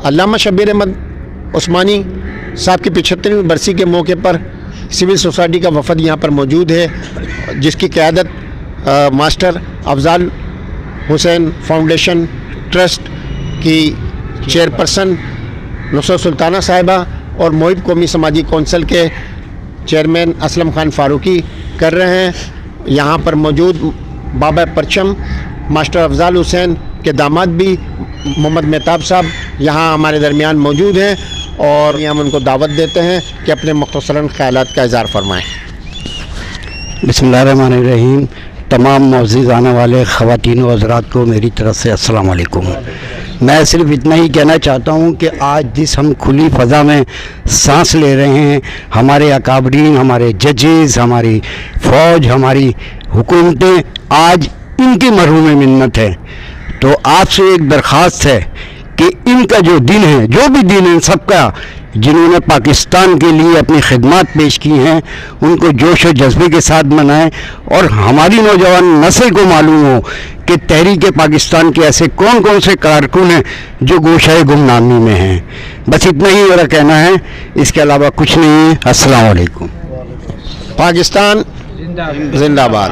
علامہ شبیر احمد عثمانی صاحب کی 75ویں برسی کے موقع پر سول سوسائٹی کا وفد یہاں پر موجود ہے، جس کی قیادت ماسٹر افضال حسین فاؤنڈیشن ٹرسٹ کی چیئرپرسن نصرت سلطانہ صاحبہ اور محب قومی سماجی کونسل کے چیئرمین اسلم خان فاروقی کر رہے ہیں۔ یہاں پر موجود بابا پرچم ماسٹر افضال حسین کے داماد بھی محمد مہتاب صاحب یہاں ہمارے درمیان موجود ہیں، اور ہم ان کو دعوت دیتے ہیں کہ اپنے مختصراً خیالات کا اظہار فرمائیں۔ بسم اللہ الرحمن الرحیم۔ تمام معزز آنے والے خواتین و حضرات کو میری طرف سے السلام علیکم۔ میں صرف اتنا ہی کہنا چاہتا ہوں کہ آج جس ہم کھلی فضا میں سانس لے رہے ہیں، ہمارے اکابرین، ہمارے ججز، ہماری فوج، ہماری حکومتیں آج ان کی مرہون منت ہے، تو آپ سے ایک درخواست ہے کہ ان کا جو دن ہے، جو بھی دن ہے سب کا، جنہوں نے پاکستان کے لیے اپنی خدمات پیش کی ہیں، ان کو جوش و جذبے کے ساتھ منائیں، اور ہماری نوجوان نسل کو معلوم ہو کہ تحریک پاکستان کے ایسے کون کون سے کارکن ہیں جو گوشۂ گمنامی میں ہیں۔ بس اتنا ہی میرا کہنا ہے، اس کے علاوہ کچھ نہیں ہے۔ السلام علیکم۔ پاکستان زندہ باد۔